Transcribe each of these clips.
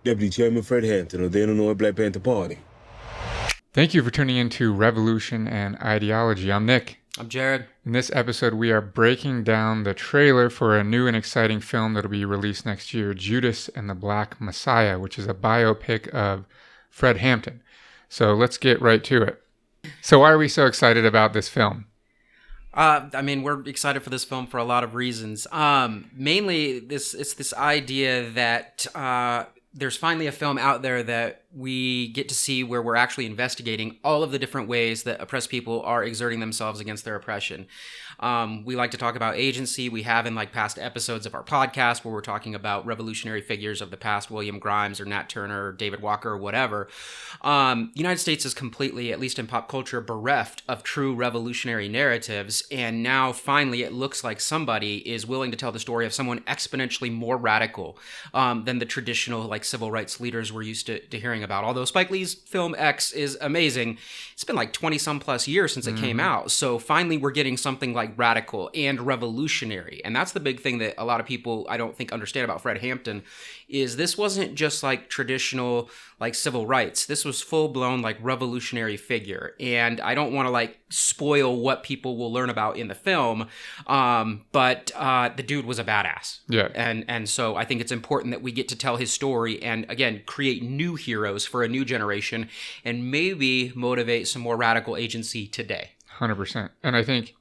Deputy Chairman Fred Hampton of the Illinois Black Panther Party. Thank you for tuning in to Revolution and Ideology. I'm Nick. I'm Jared. In this episode, we are breaking down the trailer for a new and exciting film that will be released next year, Judas and the Black Messiah, which is a biopic of Fred Hampton. So let's get right to it. So why are we so excited about this film? We're excited for this film for a lot of reasons. Mainly, it's this idea that there's finally a film out there that we get to see where we're actually investigating all of the different ways that oppressed people are exerting themselves against their oppression. We like to talk about agency. We have in past episodes of our podcast where we're talking about revolutionary figures of the past, William Grimes or Nat Turner or David Walker or whatever. The United States is completely, at least in pop culture, bereft of true revolutionary narratives. And now finally it looks like somebody is willing to tell the story of someone exponentially more radical than the traditional civil rights leaders we're used to hearing about. Although Spike Lee's film X is amazing, it's been 20 some plus years since it came out. So finally we're getting something radical and revolutionary. And that's the big thing that a lot of people I don't think understand about Fred Hampton is this wasn't just traditional civil rights. This was full-blown revolutionary figure. And I don't want to spoil what people will learn about in the film, but the dude was a badass. Yeah. And so I think it's important that we get to tell his story and again create new heroes for a new generation and maybe motivate some more radical agency today. 100%. And I think,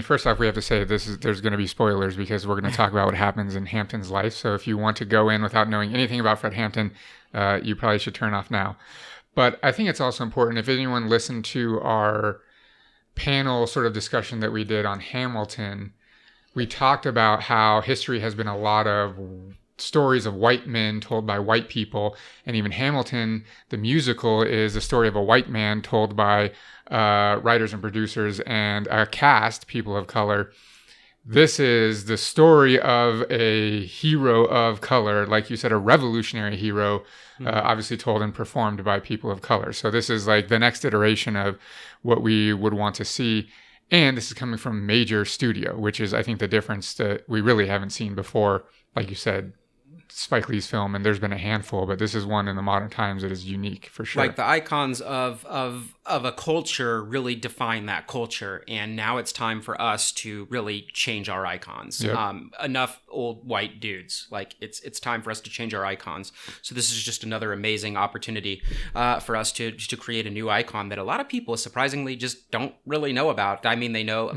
first off, we have to say there's going to be spoilers because we're going to talk about what happens in Hampton's life. So if you want to go in without knowing anything about Fred Hampton, you probably should turn off now. But I think it's also important, if anyone listened to our panel sort of discussion that we did on Hamilton, we talked about how history has been a lot of stories of white men told by white people, and even Hamilton, the musical, is a story of a white man told by writers and producers and a cast, people of color. This is the story of a hero of color, like you said, a revolutionary hero, obviously told and performed by people of color. So this is the next iteration of what we would want to see. And this is coming from a major studio, which is, I think, the difference that we really haven't seen before. Like you said, Spike Lee's film, and there's been a handful, but this is one in the modern times that is unique for sure. The icons of a culture really define that culture, and now it's time for us to really change our icons. Yep. Enough old white dudes. It's time for us to change our icons. So this is just another amazing opportunity for us to create a new icon that a lot of people surprisingly just don't really know about. They know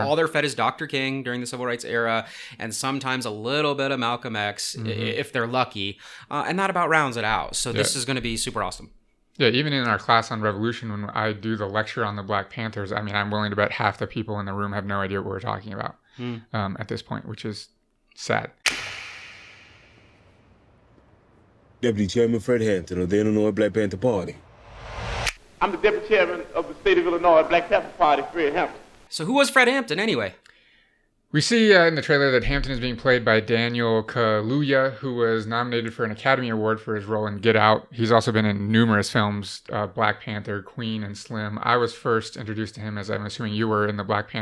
all they're fed is Dr. King during the Civil Rights era, and sometimes a little bit of Malcolm X if they're lucky, and that about rounds it out. So this is going to be super awesome. Yeah, even in our class on Revolution, when I do the lecture on the Black Panthers, I'm willing to bet half the people in the room have no idea what we're talking about at this point, which is sad. Deputy Chairman Fred Hampton of the Illinois Black Panther Party. I'm the Deputy Chairman of the state of Illinois Black Panther Party, Fred Hampton. So who was Fred Hampton anyway? We see in the trailer that Hampton is being played by Daniel Kaluuya, who was nominated for an Academy Award for his role in Get Out. He's also been in numerous films, Black Panther, Queen, and Slim. I was first introduced to him, as I'm assuming you were, in the Black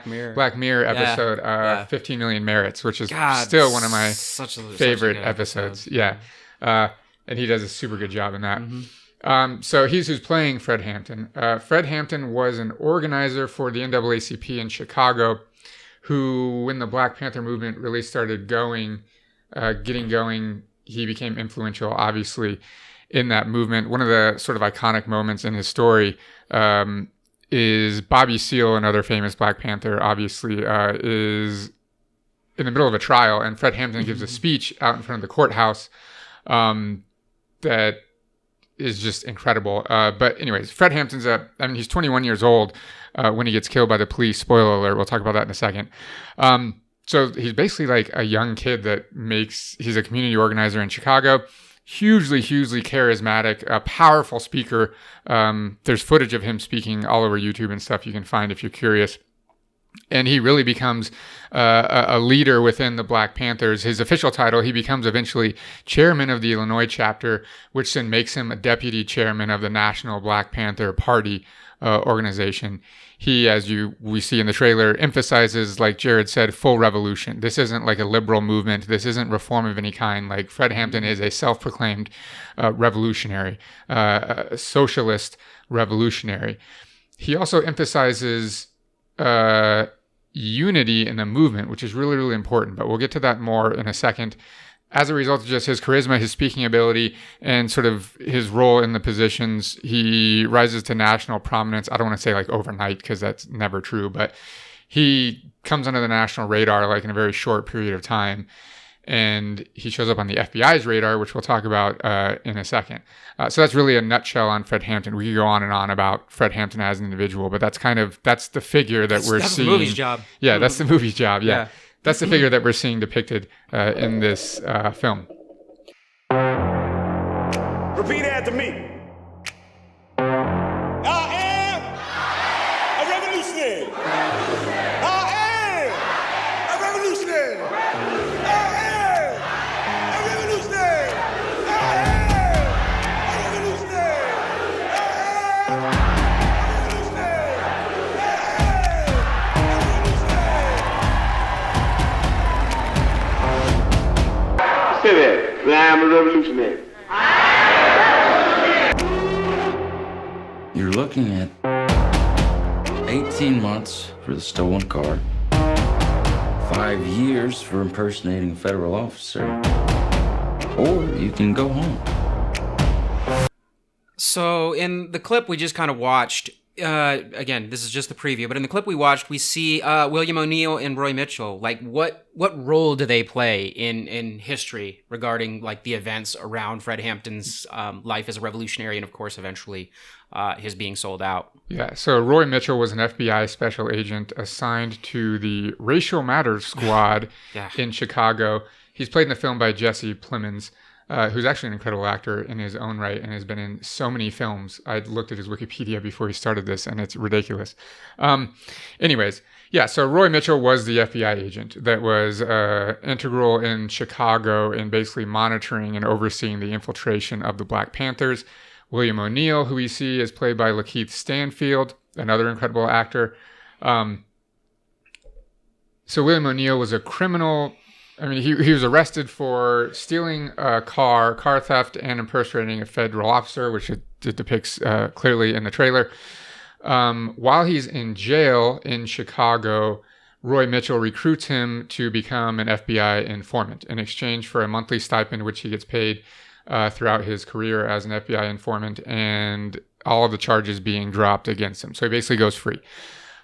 Mirror episode, 15 Million Merits, which is still one of my favorite episodes. Yeah. And he does a super good job in that. So he's who's playing Fred Hampton. Fred Hampton was an organizer for the NAACP in Chicago, who, when the Black Panther movement really started getting going, he became influential, obviously, in that movement. One of the sort of iconic moments in his story is Bobby Seale, another famous Black Panther, obviously, is in the middle of a trial, and Fred Hampton gives a speech out in front of the courthouse that is just incredible. But anyways, Fred Hampton's he's 21 years old when he gets killed by the police. Spoiler alert, we'll talk about that in a second. So he's basically a young kid he's a community organizer in Chicago, hugely charismatic, a powerful speaker. There's footage of him speaking all over YouTube and stuff you can find if you're curious. And he really becomes a leader within the Black Panthers. His official title, he becomes eventually chairman of the Illinois chapter, which then makes him a deputy chairman of the National Black Panther Party, organization. He, as we see in the trailer, emphasizes, like Jared said, full revolution. This isn't like a liberal movement. This isn't reform of any kind. Like Fred Hampton is a self-proclaimed revolutionary, a socialist revolutionary. He also emphasizes unity in the movement, which is really, really important. But we'll get to that more in a second. As a result of just his charisma, his speaking ability, and sort of his role in the positions, he rises to national prominence. I don't want to say like overnight because that's never true, but he comes under the national radar like in a very short period of time. And he shows up on the FBI's radar, which we'll talk about in a second. So that's really a nutshell on Fred Hampton. We could go on and on about Fred Hampton as an individual, but that's the figure that we're seeing. That's the movie's job. Yeah, that's the movie's job. Yeah. That's the figure that we're seeing depicted in this film. Repeat after me. I am a revolutionary. I am a revolutionary. I am a revolutionary. I am a revolutionary. I am a revolutionary. Say that. I am a revolutionary. You're looking at 18 months for the stolen car, 5 years for impersonating a federal officer, or you can go home. So in the clip we just kind of watched, again, this is just the preview, but in the clip we watched, we see William O'Neill and Roy Mitchell. Like, what role do they play in history regarding like the events around Fred Hampton's life as a revolutionary, and of course eventually his being sold out? Yeah, so Roy Mitchell was an FBI special agent assigned to the Racial Matters Squad in Chicago. He's played in the film by Jesse Plemons, who's actually an incredible actor in his own right and has been in so many films. I looked at his Wikipedia before he started this, and it's ridiculous. Anyways, yeah, so Roy Mitchell was the FBI agent that was integral in Chicago in basically monitoring and overseeing the infiltration of the Black Panthers. William O'Neill, who we see, is played by Lakeith Stanfield, another incredible actor. So William O'Neill was a criminal. I mean, he was arrested for stealing a car theft, and impersonating a federal officer, which it depicts clearly in the trailer. While he's in jail in Chicago, Roy Mitchell recruits him to become an FBI informant in exchange for a monthly stipend, which he gets paid throughout his career as an FBI informant, and all of the charges being dropped against him. So he basically goes free.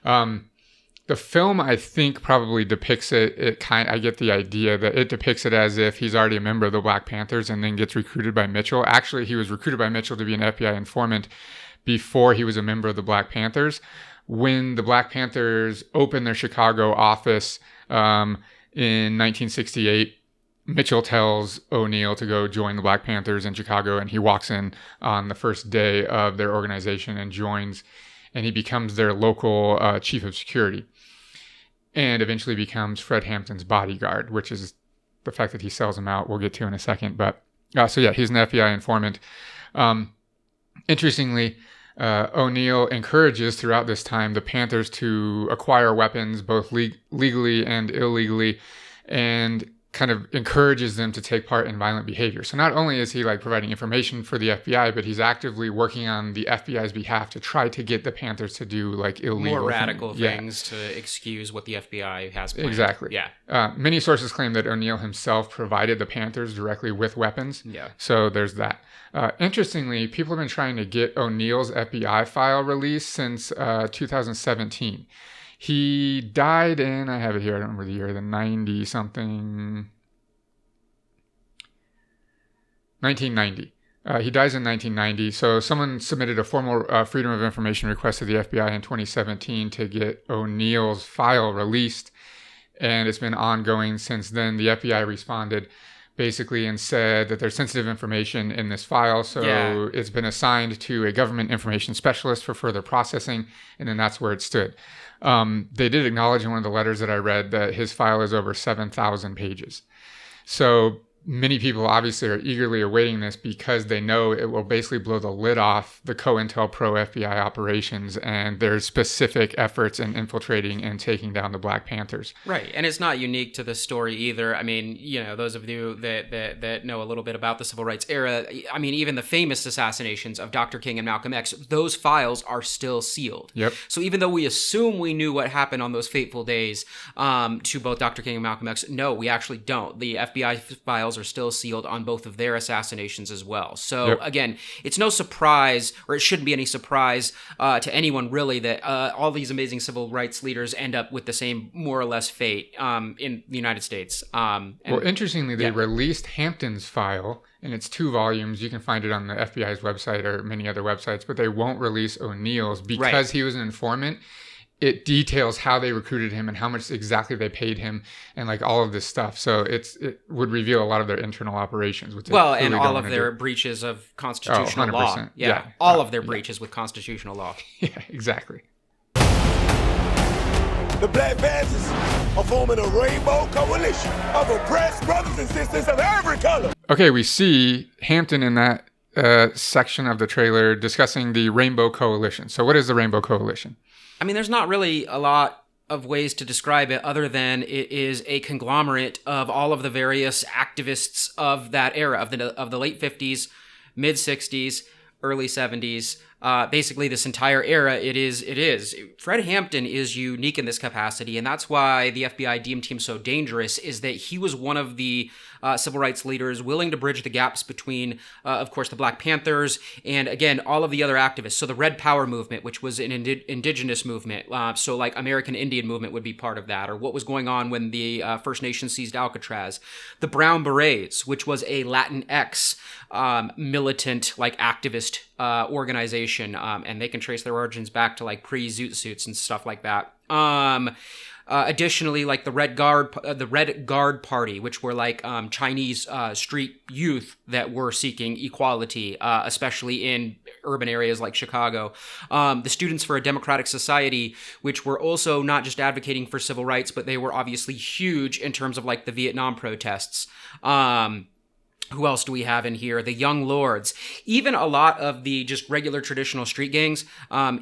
The film, I think, probably depicts it. I get the idea that it depicts it as if he's already a member of the Black Panthers and then gets recruited by Mitchell. Actually, he was recruited by Mitchell to be an FBI informant before he was a member of the Black Panthers. When the Black Panthers opened their Chicago office in 1968, Mitchell tells O'Neill to go join the Black Panthers in Chicago, and he walks in on the first day of their organization and joins, and he becomes their local chief of security, and eventually becomes Fred Hampton's bodyguard, which is the fact that he sells him out we'll get to in a second. But so yeah, he's an FBI informant. Interestingly, O'Neill encourages throughout this time the Panthers to acquire weapons, both legally and illegally, and kind of encourages them to take part in violent behavior. So not only is he like providing information for the FBI, but he's actively working on the FBI's behalf to try to get the Panthers to do like illegal, more radical things to excuse what the FBI has planned. Exactly. Yeah. Many sources claim that O'Neill himself provided the Panthers directly with weapons. Yeah. So there's that. Interestingly, people have been trying to get O'Neill's FBI file released since 2017. He died in, I have it here, I don't remember the year, the 1990. He dies in 1990. So someone submitted a formal Freedom of Information request to the FBI in 2017 to get O'Neill's file released. And it's been ongoing since then. The FBI responded basically and said that there's sensitive information in this file. So It's been assigned to a government information specialist for further processing. And then that's where it stood. They did acknowledge in one of the letters that I read that his file is over 7,000 pages. So many people obviously are eagerly awaiting this because they know it will basically blow the lid off the COINTELPRO FBI operations and their specific efforts in infiltrating and taking down the Black Panthers. Right, and it's not unique to this story either. I mean, you know, those of you that know a little bit about the civil rights era, I mean, even the famous assassinations of Dr. King and Malcolm X, those files are still sealed. Yep. So even though we assume we knew what happened on those fateful days to both Dr. King and Malcolm X, no, we actually don't. The FBI files are still sealed on both of their assassinations as well. So again, it's no surprise, or it shouldn't be any surprise to anyone really, that all these amazing civil rights leaders end up with the same more or less fate in the United States. Well, interestingly, they released Hampton's file, and it's 2 volumes. You can find it on the FBI's website or many other websites, but they won't release O'Neill's because he was an informant. It details how they recruited him and how much exactly they paid him and like all of this stuff. So it would reveal a lot of their internal operations. Which and all of their breaches of constitutional law. Yeah, all of their breaches with constitutional law. Yeah, exactly. The Black Panthers are forming a rainbow coalition of oppressed brothers and sisters of every color. Okay, we see Hampton in that section of the trailer discussing the Rainbow Coalition. So what is the Rainbow Coalition? I mean, there's not really a lot of ways to describe it other than it is a conglomerate of all of the various activists of that era, of the late 50s, mid 60s, early 70s. Basically, this entire era, it is. Fred Hampton is unique in this capacity, and that's why the FBI deemed him so dangerous, is that he was one of the civil rights leaders willing to bridge the gaps between, of course, the Black Panthers and, again, all of the other activists. So the Red Power movement, which was an indigenous movement, so like American Indian movement would be part of that, or what was going on when the First Nations seized Alcatraz. The Brown Berets, which was a Latinx militant, like activist organization, and they can trace their origins back to like pre-Zoot Suits and stuff like that. Additionally, like the Red Guard Party, which were like Chinese street youth that were seeking equality, especially in urban areas like Chicago. The Students for a Democratic Society, which were also not just advocating for civil rights, but they were obviously huge in terms of like the Vietnam protests. Who else do we have in here? The Young Lords. Even a lot of the just regular traditional street gangs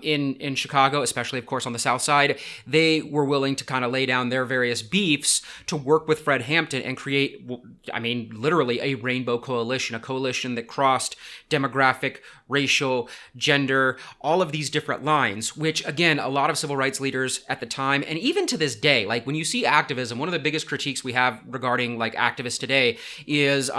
in Chicago, especially, of course, on the South Side, they were willing to kind of lay down their various beefs to work with Fred Hampton and create, I mean, literally a rainbow coalition, a coalition that crossed demographic, racial, gender, all of these different lines, which, again, a lot of civil rights leaders at the time, and even to this day, like when you see activism, one of the biggest critiques we have regarding like activists today is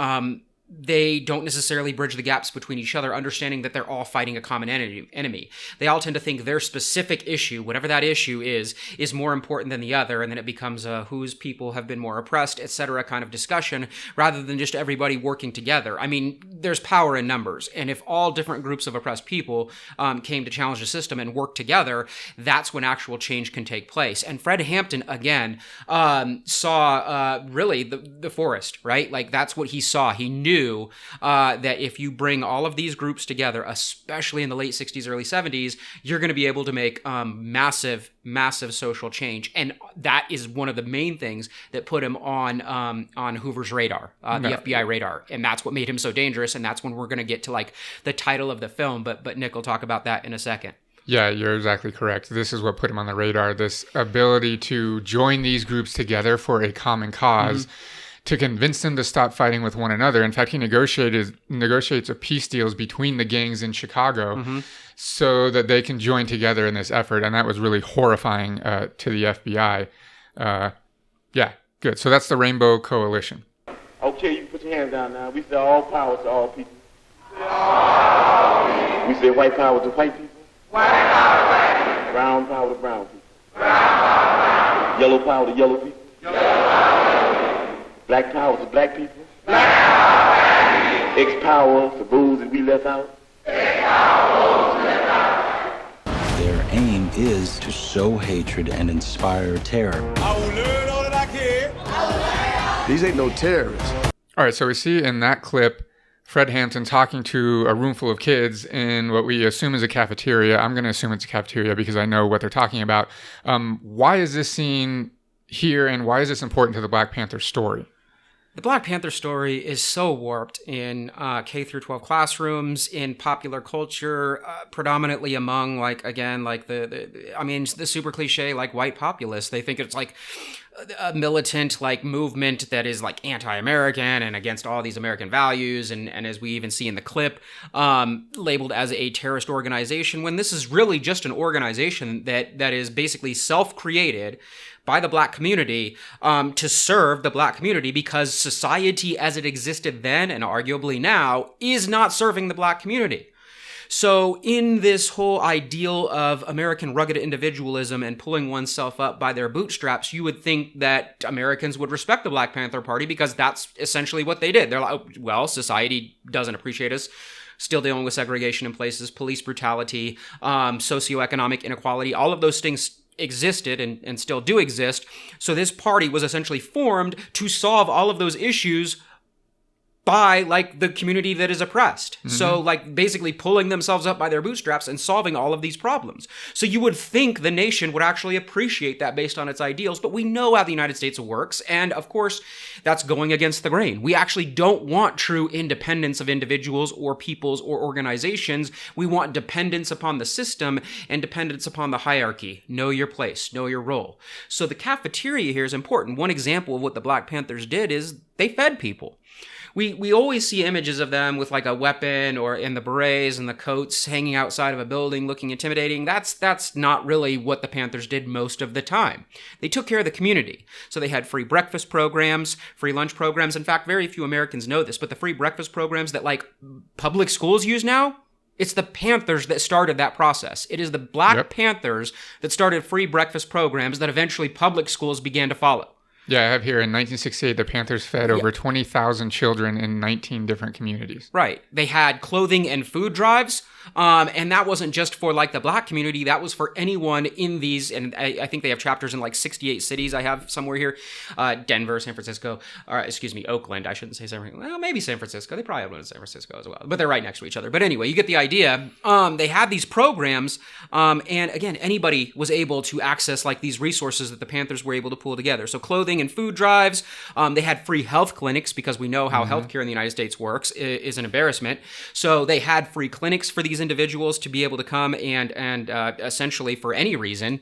they don't necessarily bridge the gaps between each other, understanding that they're all fighting a common enemy. They all tend to think their specific issue, whatever that issue is more important than the other, and then it becomes a whose people have been more oppressed, etc. kind of discussion, rather than just everybody working together. I mean, there's power in numbers, and if all different groups of oppressed people came to challenge the system and work together, that's when actual change can take place. And Fred Hampton, again, saw really the forest, right? Like, that's what he saw. He knew that if you bring all of these groups together, especially in the late 60s, early 70s, you're going to be able to make massive social change. And that is one of the main things that put him on Hoover's radar, the FBI radar. And that's what made him so dangerous. And that's when we're going to get to like the title of the film. But Nick will talk about that in a second. Yeah, you're exactly correct. This is what put him on the radar, this ability to join these groups together for a common cause. Mm-hmm. To convince them to stop fighting with one another. In fact, he negotiates a peace deals between the gangs in Chicago so that they can join together in this effort. And that was really horrifying to the FBI. Yeah, good. So that's the Rainbow Coalition. Okay, you can put your hands down now. We say all power to all people. We say white power to white people. White power to white people. Brown power to brown people. Brown power to brown people. Yellow power to yellow people. Yellow power to yellow people. Black power to black people. Black power to black people. X power to those that we left out. X power to those we left out. Their aim is to sow hatred and inspire terror. I will learn all that I can. These ain't no terrorists. All right, so we see in that clip Fred Hampton talking to a room full of kids in what we assume is a cafeteria. I'm going to assume it's a cafeteria because I know what they're talking about. Why is this scene here, and why is this important to the Black Panther story? The Black Panther story is so warped in K through 12 classrooms, in popular culture, predominantly among the super cliche like white populists. They think it's like a militant like movement that is like anti-American and against all these American values, and as we even see in the clip, labeled as a terrorist organization, when this is really just an organization that is basically self-created by the black community to serve the black community, because society as it existed then and arguably now is not serving the black community. So in this whole ideal of American rugged individualism and pulling oneself up by their bootstraps, you would think that Americans would respect the Black Panther Party, because that's essentially what they did. They're like, well, society doesn't appreciate us. Still dealing with segregation in places, police brutality, socioeconomic inequality, all of those things existed and still do exist. So this party was essentially formed to solve all of those issues by like the community that is oppressed. Mm-hmm. So like basically pulling themselves up by their bootstraps and solving all of these problems. So you would think the nation would actually appreciate that based on its ideals, but we know how the United States works. And of course, that's going against the grain. We actually don't want true independence of individuals or peoples or organizations. We want dependence upon the system and dependence upon the hierarchy. Know your place, know your role. So the cafeteria here is important. One example of what the Black Panthers did is they fed people. We always see images of them with like a weapon or in the berets and the coats hanging outside of a building looking intimidating. That's not really what the Panthers did most of the time. They took care of the community. So they had free breakfast programs, free lunch programs. In fact, very few Americans know this, but the free breakfast programs that like public schools use now, it's the Panthers that started that process. It is the Black Panthers that started free breakfast programs that eventually public schools began to follow. Yeah, I have here in 1968, the Panthers fed over 20,000 children in 19 different communities. Right. They had clothing and food drives, and that wasn't just for like the black community. That was for anyone in these, and I think they have chapters in like 68 cities. I have somewhere here, Denver, San Francisco, or excuse me, Oakland. I shouldn't say San Francisco. Well, maybe San Francisco. They probably have one in San Francisco as well, but they're right next to each other. But anyway, you get the idea. They had these programs, and again, anybody was able to access like these resources that the Panthers were able to pull together. So clothing and food drives. They had free health clinics, because we know how healthcare in the United States works is an embarrassment. So they had free clinics for these individuals to be able to come and essentially for any reason,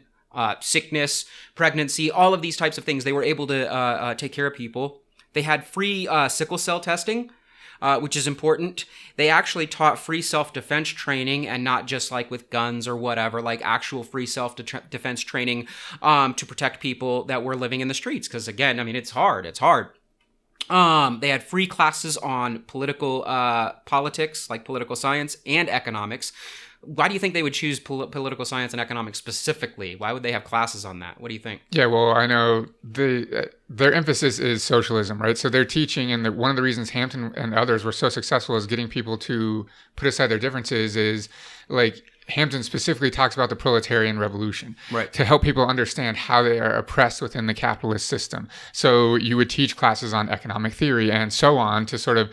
sickness, pregnancy, all of these types of things, they were able to take care of people. They had free sickle cell testing, which is important. They actually taught free self-defense training, and not just like with guns or whatever, like actual free self-defense training to protect people that were living in the streets. Because again, I mean, it's hard. They had free classes on politics, like political science and economics. Why do you think they would choose political science and economics specifically? Why would they have classes on that? What do you think? Yeah, well, I know their emphasis is socialism, right? So they're teaching, and one of the reasons Hampton and others were so successful is getting people to put aside their differences is like Hampton specifically talks about the proletarian revolution, right? To help people understand how they are oppressed within the capitalist system. So you would teach classes on economic theory and so on to sort of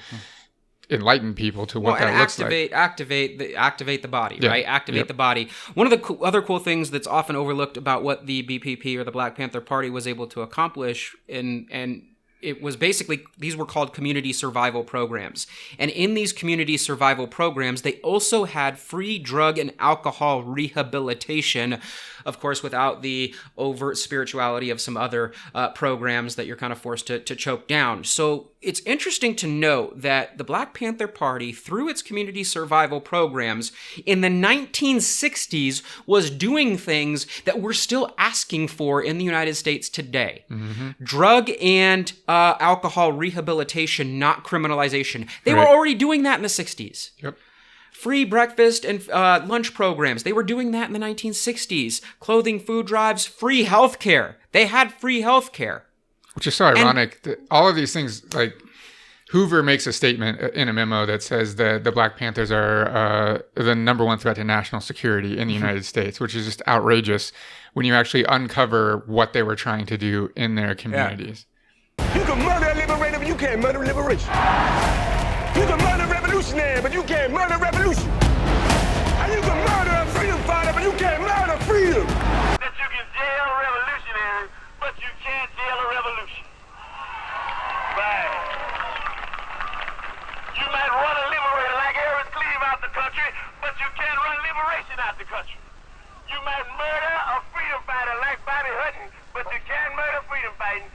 enlighten people to what that looks like. Activate the body, right? Activate the body. One of the other cool things that's often overlooked about what the BPP or the Black Panther Party was able to accomplish, and it was basically, these were called community survival programs. And in these community survival programs, they also had free drug and alcohol rehabilitation, of course, without the overt spirituality of some other programs that you're kind of forced to choke down. So it's interesting to note that the Black Panther Party, through its community survival programs, in the 1960s was doing things that we're still asking for in the United States today. Mm-hmm. Drug and alcohol rehabilitation, not criminalization. They were already doing that in the 60s. Yep. Free breakfast and lunch programs. They were doing that in the 1960s. Clothing, food drives, free health care. They had free health care. Which is so ironic. That all of these things, like Hoover makes a statement in a memo that says that the Black Panthers are the number one threat to national security in the United States, which is just outrageous when you actually uncover what they were trying to do in their communities. You can murder a liberator, but you can't murder liberation. You can murder a revolutionary, but you can't murder revolution. And you can murder a freedom fighter, but you can't murder freedom. That you can jail a revolutionary, but you can't jail a revolution. right. You might run a liberator like Eric Cleave out the country, but you can't run liberation out the country. You might murder a freedom fighter like Bobby Hutton, but you can't murder freedom fighting.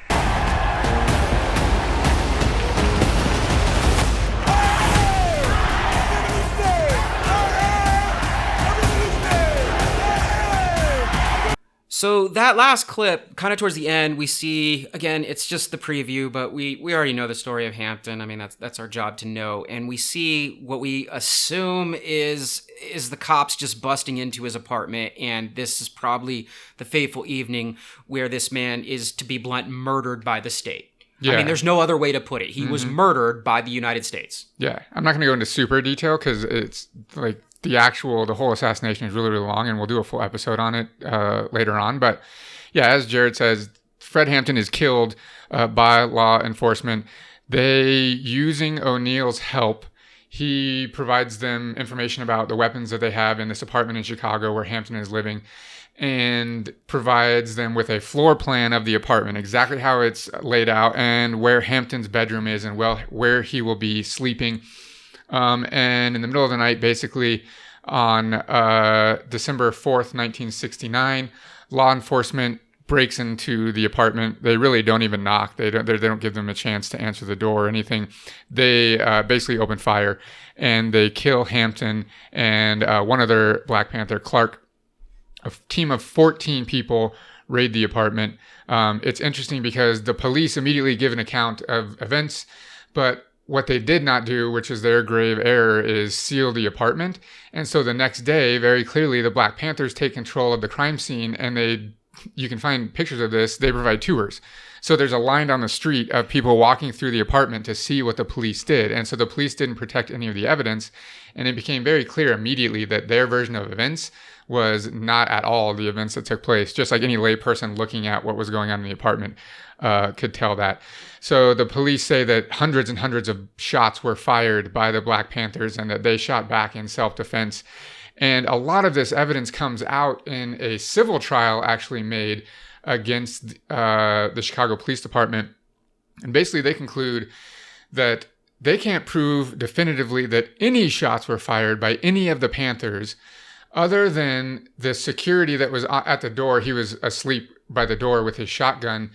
So that last clip, kind of towards the end, we see, again, it's just the preview, but we already know the story of Hampton. I mean, that's our job to know. And we see what we assume is the cops just busting into his apartment. And this is probably the fateful evening where this man is, to be blunt, murdered by the state. Yeah. I mean, there's no other way to put it. He was murdered by the United States. Yeah. I'm not going to go into super detail because it's like the whole assassination is really, really long, and we'll do a full episode on it later on. But yeah, as Jared says, Fred Hampton is killed by law enforcement. Using O'Neill's help, he provides them information about the weapons that they have in this apartment in Chicago where Hampton is living, and provides them with a floor plan of the apartment, exactly how it's laid out, and where Hampton's bedroom is, and where he will be sleeping. And in the middle of the night, basically on December 4th, 1969, law enforcement breaks into the apartment. They really don't even knock. They don't give them a chance to answer the door or anything. They basically open fire, and they kill Hampton and one other Black Panther, Clark. A team of 14 people raid the apartment. It's interesting because the police immediately give an account of events, but what they did not do, which is their grave error, is seal the apartment. And so the next day, very clearly, the Black Panthers take control of the crime scene, and you can find pictures of this, they provide tours. So there's a line down the street of people walking through the apartment to see what the police did. And so the police didn't protect any of the evidence, and it became very clear immediately that their version of events was not at all the events that took place, just like any layperson looking at what was going on in the apartment could tell that. So the police say that hundreds and hundreds of shots were fired by the Black Panthers and that they shot back in self-defense. And a lot of this evidence comes out in a civil trial actually made against the Chicago Police Department. And basically they conclude that they can't prove definitively that any shots were fired by any of the Panthers other than the security that was at the door. He was asleep by the door with his shotgun.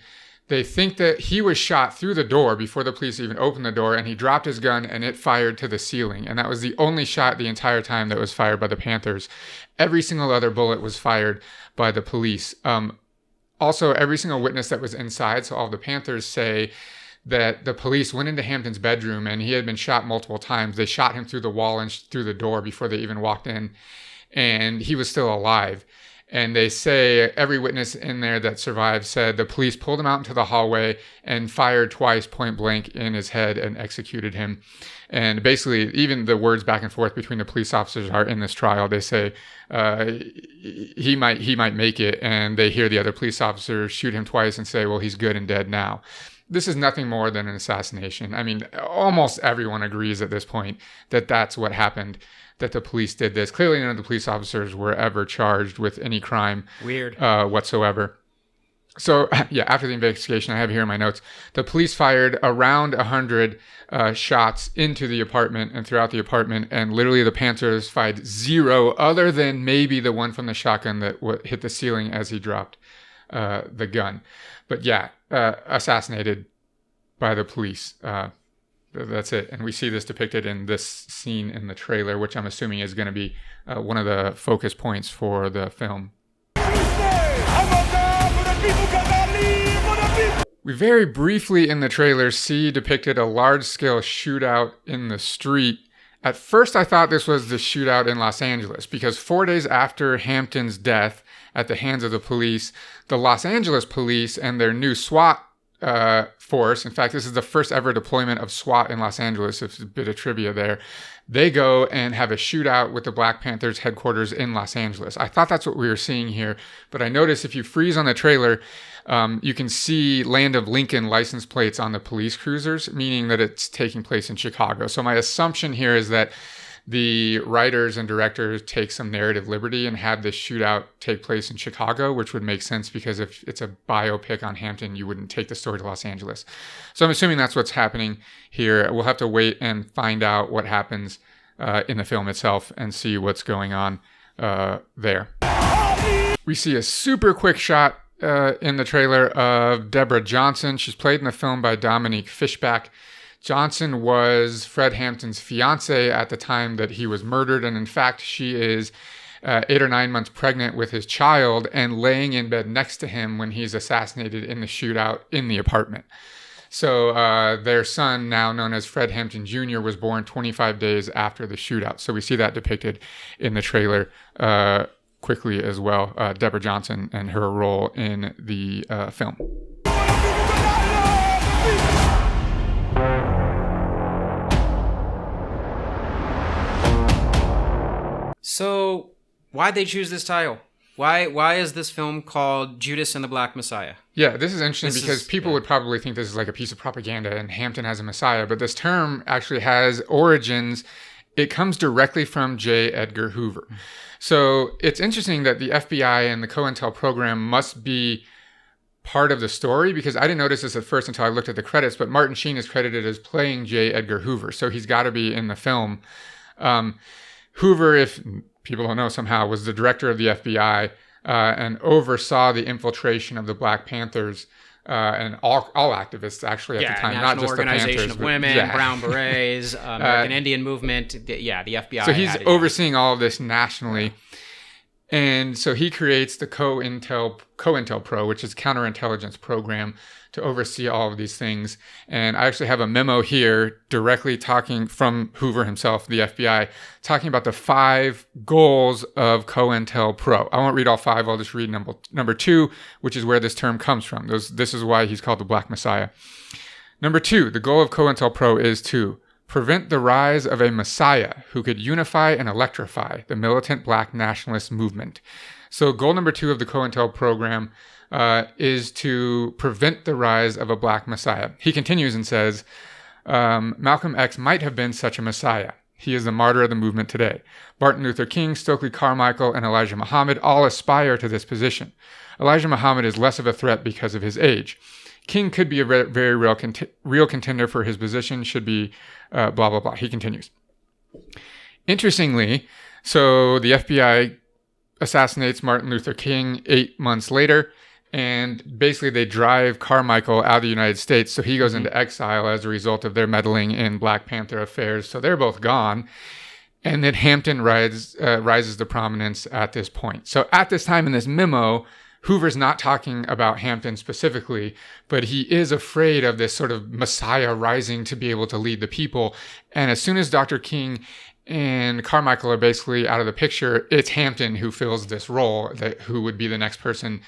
They think that he was shot through the door before the police even opened the door, and he dropped his gun and it fired to the ceiling. And that was the only shot the entire time that was fired by the Panthers. Every single other bullet was fired by the police. Also, every single witness that was inside, so all the Panthers say that the police went into Hampton's bedroom and he had been shot multiple times. They shot him through the wall and through the door before they even walked in, and he was still alive. And they say every witness in there that survived said the police pulled him out into the hallway and fired twice point blank in his head and executed him. And basically, even the words back and forth between the police officers are in this trial. They say he might make it, and they hear the other police officers shoot him twice and say, well, he's good and dead now. This is nothing more than an assassination. I mean, almost everyone agrees at this point that that's what happened, that the police did this. Clearly, none of the police officers were ever charged with any crime whatsoever. So, yeah, after the investigation, I have here in my notes, the police fired around 100 shots into the apartment and throughout the apartment, and literally the Panthers fired 0, other than maybe the one from the shotgun that hit the ceiling as he dropped the gun. But yeah, assassinated by the police. That's it. And we see this depicted in this scene in the trailer, which I'm assuming is going to be one of the focus points for the film. We very briefly in the trailer see depicted a large-scale shootout in the street. At first, I thought this was the shootout in Los Angeles, because 4 days after Hampton's death at the hands of the police, the Los Angeles police and their new SWAT force, in fact, this is the first ever deployment of SWAT in Los Angeles, if a bit of trivia there, they go and have a shootout with the Black Panthers headquarters in Los Angeles. I thought that's what we were seeing here, but I noticed if you freeze on the trailer, you can see Land of Lincoln license plates on the police cruisers, meaning that it's taking place in Chicago. So my assumption here is that the writers and directors take some narrative liberty and have this shootout take place in Chicago, which would make sense because if it's a biopic on Hampton, you wouldn't take the story to Los Angeles. So I'm assuming that's what's happening here. We'll have to wait and find out what happens in the film itself and see what's going on there. We see a super quick shot in the trailer of Deborah Johnson. She's played in the film by Dominique Fishback. Johnson was Fred Hampton's fiance at the time that he was murdered, and in fact, she is 8 or 9 months pregnant with his child and laying in bed next to him when he's assassinated in the shootout in the apartment. So their son, now known as Fred Hampton Jr., was born 25 days after the shootout. So we see that depicted in the trailer quickly as well, Deborah Johnson and her role in the film. So, why'd they choose this title? Why is this film called Judas and the Black Messiah? Yeah, this is interesting because people would probably think this is like a piece of propaganda and Hampton has a messiah, but this term actually has origins. It comes directly from J. Edgar Hoover. So it's interesting that the FBI and the COINTEL program must be part of the story, because I didn't notice this at first until I looked at the credits, but Martin Sheen is credited as playing J. Edgar Hoover, so he's got to be in the film. Hoover, if people don't know somehow, was the director of the FBI and oversaw the infiltration of the Black Panthers and all activists actually at the time, not just the Panthers. Organization of Women, Brown Berets, American Indian Movement, the FBI. So he's overseeing all of this nationally. And so he creates the COINTEL Pro, which is counterintelligence program, to oversee all of these things. And I actually have a memo here directly talking from Hoover himself, the FBI, talking about the 5 goals of COINTEL Pro. I won't read all 5. I'll just read number 2, which is where this term comes from. This is why he's called the Black Messiah. Number 2, the goal of COINTEL Pro is to prevent the rise of a messiah who could unify and electrify the militant Black nationalist movement. So goal number 2 of the COINTEL program is to prevent the rise of a Black messiah. He continues and says, Malcolm X might have been such a messiah. He is the martyr of the movement today. Martin Luther King, Stokely Carmichael, and Elijah Muhammad all aspire to this position. Elijah Muhammad is less of a threat because of his age. King could be a very real contender for his position, should be blah, blah, blah. He continues. Interestingly, so the FBI assassinates Martin Luther King 8 months later, and basically they drive Carmichael out of the United States, so he goes into exile as a result of their meddling in Black Panther affairs. So they're both gone. And then Hampton rises to prominence at this point. So at this time in this memo, Hoover's not talking about Hampton specifically, but he is afraid of this sort of messiah rising to be able to lead the people. And as soon as Dr. King and Carmichael are basically out of the picture, it's Hampton who fills this role, who would be the next person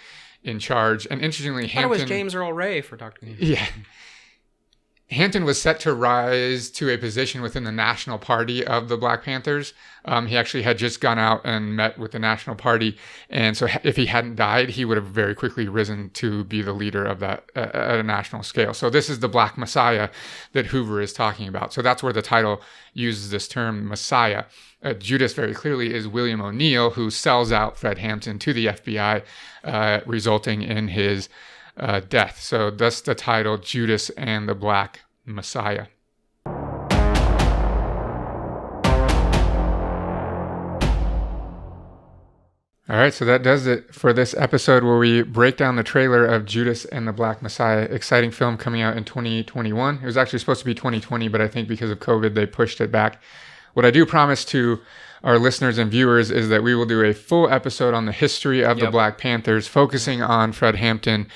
in charge. And interestingly, Hampton... That was James Earl Ray for Dr. King. Yeah. Hampton was set to rise to a position within the National Party of the Black Panthers. He actually had just gone out and met with the National Party. And so if he hadn't died, he would have very quickly risen to be the leader of that at a national scale. So this is the Black Messiah that Hoover is talking about. So that's where the title uses this term Messiah. Judas very clearly is William O'Neill, who sells out Fred Hampton to the FBI, resulting in his death. So that's the title, Judas and the Black Messiah. All right, so that does it for this episode where we break down the trailer of Judas and the Black Messiah. Exciting film coming out in 2021. It was actually supposed to be 2020, but I think because of COVID, they pushed it back. What I do promise to our listeners and viewers is that we will do a full episode on the history of the Black Panthers, focusing on Fred Hampton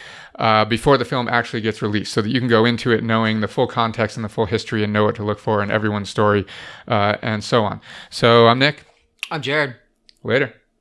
before the film actually gets released, so that you can go into it knowing the full context and the full history and know what to look for in everyone's story and so on. So I'm Nick. I'm Jared. Later.